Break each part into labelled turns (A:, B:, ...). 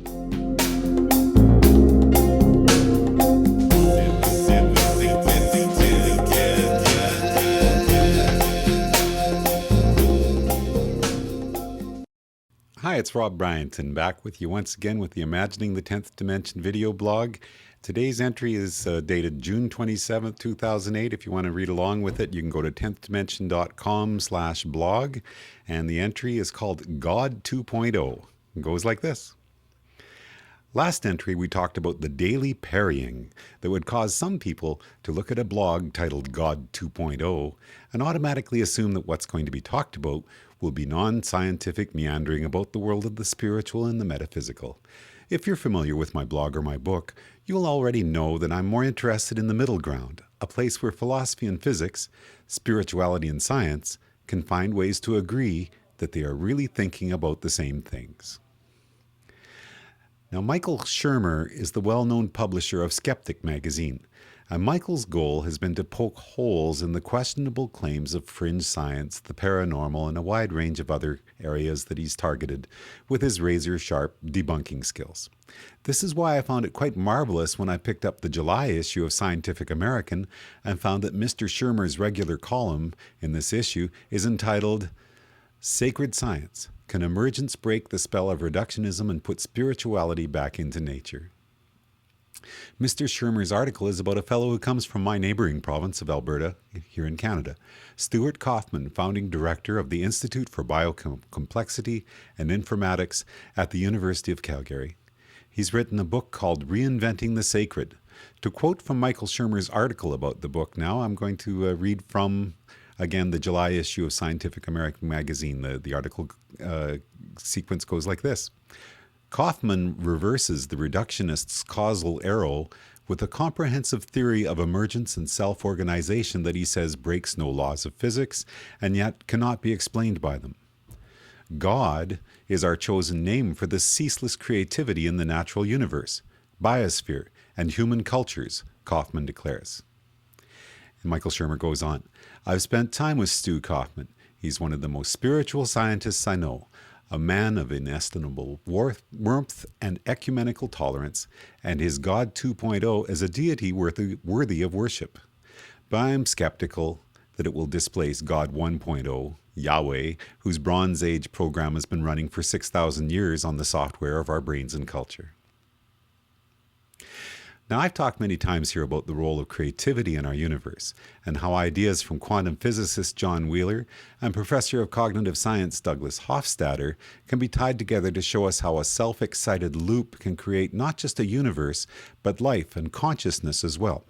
A: Hi, it's Rob Bryanton, back with you once again with the Imagining the 10th Dimension video blog. Today's entry is dated June 27th, 2008. If you want to read along with it, you can go to 10thdimension.com/blog, and the entry is called God 2.0. It goes like this. Last entry, we talked about the daily parrying that would cause some people to look at a blog titled God 2.0 and automatically assume that what's going to be talked about will be non-scientific meandering about the world of the spiritual and the metaphysical. If you're familiar with my blog or my book, you'll already know that I'm more interested in the middle ground, a place where philosophy and physics, spirituality and science can find ways to agree that they are really thinking about the same things. Now, Michael Shermer is the well-known publisher of Skeptic magazine, and Michael's goal has been to poke holes in the questionable claims of fringe science, the paranormal, and a wide range of other areas that he's targeted with his razor-sharp debunking skills. This is why I found it quite marvelous when I picked up the July issue of Scientific American and found that Mr. Shermer's regular column in this issue is entitled Sacred Science. Can emergence break the spell of reductionism and put spirituality back into nature? Mr. Shermer's article is about a fellow who comes from my neighboring province of Alberta, here in Canada, Stuart Kauffman, founding director of the Institute for Biocomplexity and Informatics at the University of Calgary. He's written a book called Reinventing the Sacred. To quote from Michael Shermer's article about the book now, I'm going to read from again, the July issue of Scientific American magazine. The article sequence goes like this. Kauffman reverses the reductionist's causal arrow with a comprehensive theory of emergence and self-organization that he says breaks no laws of physics and yet cannot be explained by them. God is our chosen name for the ceaseless creativity in the natural universe, biosphere, and human cultures, Kauffman declares. And Michael Shermer goes on, I've spent time with Stu Kauffman. He's one of the most spiritual scientists I know, a man of inestimable warmth and ecumenical tolerance, and his God 2.0 is a deity worthy of worship. But I am skeptical that it will displace God 1.0, Yahweh, whose Bronze Age program has been running for 6,000 years on the software of our brains and culture. Now, I've talked many times here about the role of creativity in our universe and how ideas from quantum physicist John Wheeler and professor of cognitive science Douglas Hofstadter can be tied together to show us how a self-excited loop can create not just a universe, but life and consciousness as well.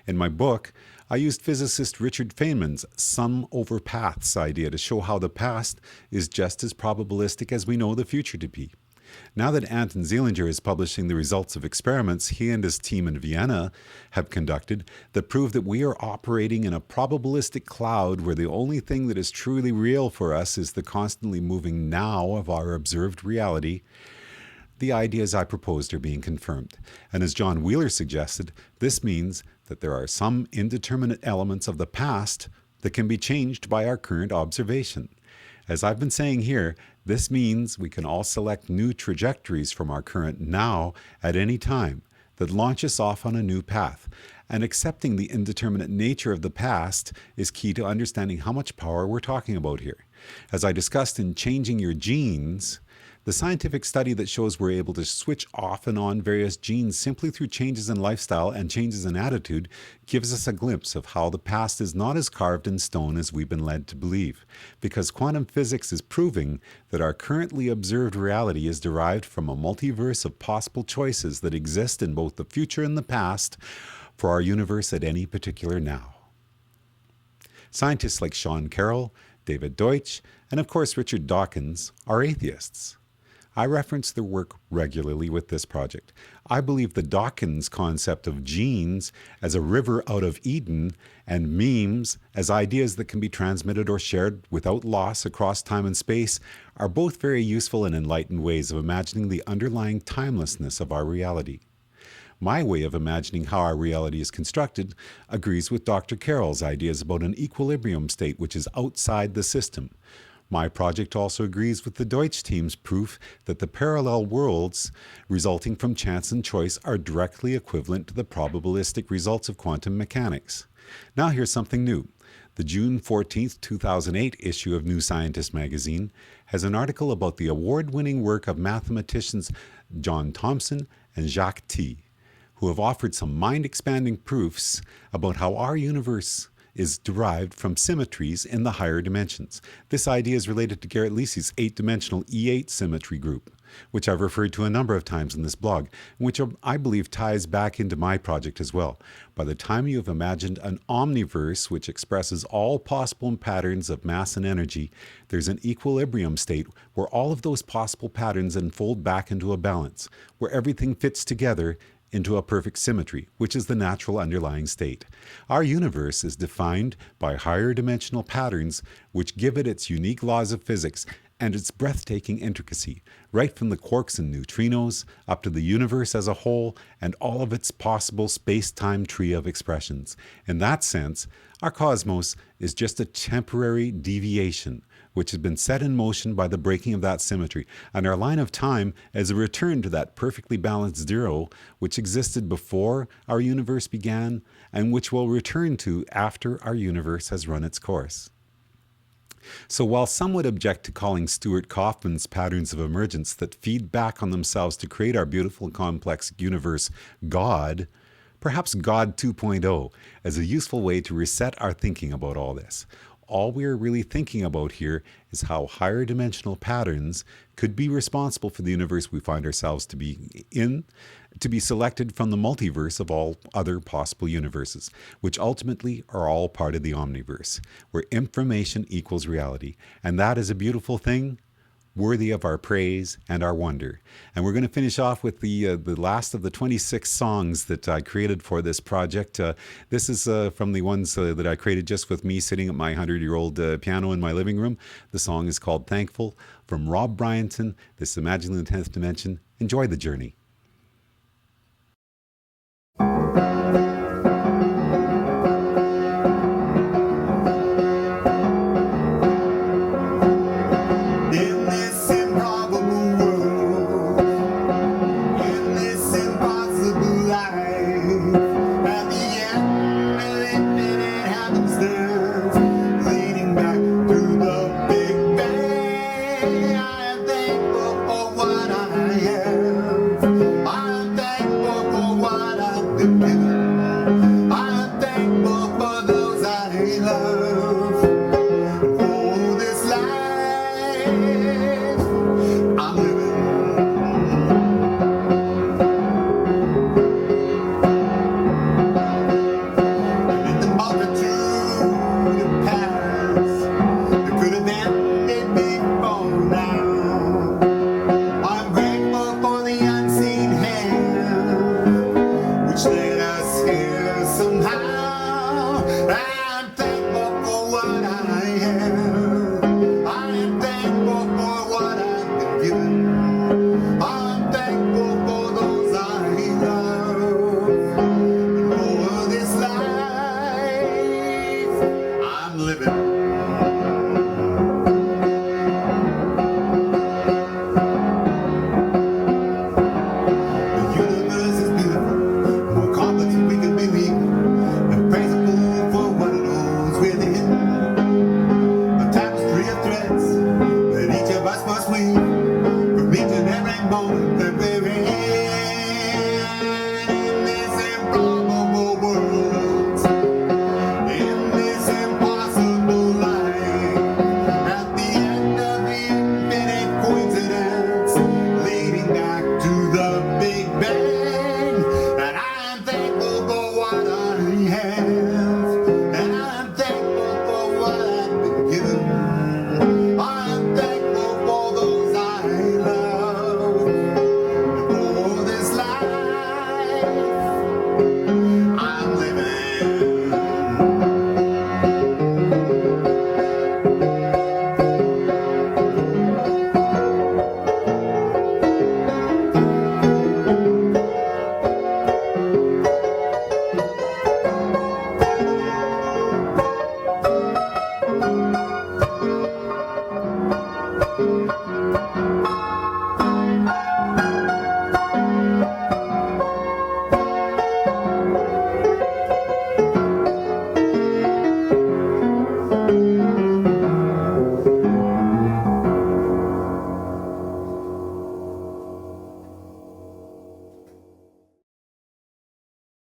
A: In my book, I used physicist Richard Feynman's sum over paths idea to show how the past is just as probabilistic as we know the future to be. Now that Anton Zeilinger is publishing the results of experiments he and his team in Vienna have conducted that prove that we are operating in a probabilistic cloud where the only thing that is truly real for us is the constantly moving now of our observed reality, the ideas I proposed are being confirmed. And as John Wheeler suggested, this means that there are some indeterminate elements of the past that can be changed by our current observation. As I've been saying here, this means we can all select new trajectories from our current now at any time that launch us off on a new path. And accepting the indeterminate nature of the past is key to understanding how much power we're talking about here. As I discussed in Changing Your Genes, the scientific study that shows we're able to switch off and on various genes simply through changes in lifestyle and changes in attitude gives us a glimpse of how the past is not as carved in stone as we've been led to believe, because quantum physics is proving that our currently observed reality is derived from a multiverse of possible choices that exist in both the future and the past for our universe at any particular now. Scientists like Sean Carroll, David Deutsch, and of course Richard Dawkins are atheists. I reference their work regularly with this project. I believe the Dawkins concept of genes as a river out of Eden and memes as ideas that can be transmitted or shared without loss across time and space are both very useful and enlightened ways of imagining the underlying timelessness of our reality. My way of imagining how our reality is constructed agrees with Dr. Carroll's ideas about an equilibrium state which is outside the system, My project also agrees with the Deutsch team's proof that the parallel worlds resulting from chance and choice are directly equivalent to the probabilistic results of quantum mechanics. Now here's something new. The June 14th, 2008 issue of New Scientist magazine has an article about the award-winning work of mathematicians John Thomson and Jacques T., who have offered some mind-expanding proofs about how our universe is derived from symmetries in the higher dimensions. This idea is related to Garrett Lisi's 8-dimensional E8 symmetry group, which I've referred to a number of times in this blog, and which I believe ties back into my project as well. By the time you have imagined an omniverse which expresses all possible patterns of mass and energy, there's an equilibrium state where all of those possible patterns unfold back into a balance, where everything fits together into a perfect symmetry, which is the natural underlying state. Our universe is defined by higher dimensional patterns which give it its unique laws of physics and its breathtaking intricacy, right from the quarks and neutrinos up to the universe as a whole and all of its possible space-time tree of expressions. In that sense, our cosmos is just a temporary deviation which has been set in motion by the breaking of that symmetry, and our line of time is a return to that perfectly balanced zero which existed before our universe began and which we'll return to after our universe has run its course. So while some would object to calling Stuart Kauffman's patterns of emergence that feed back on themselves to create our beautiful complex universe God, perhaps God 2.0 as a useful way to reset our thinking about all this. All we are really thinking about here is how higher dimensional patterns could be responsible for the universe we find ourselves to be in, to be selected from the multiverse of all other possible universes, which ultimately are all part of the omniverse, where information equals reality. And that is a beautiful thing, worthy of our praise and our wonder. And we're going to finish off with the last of the 26 songs that I created for this project. This is from the ones that I created just with me sitting at my 100-year-old piano in my living room. The song is called Thankful, from Rob Bryanton, this Imagining the 10th Dimension. Enjoy the journey.
B: From each and every moment that we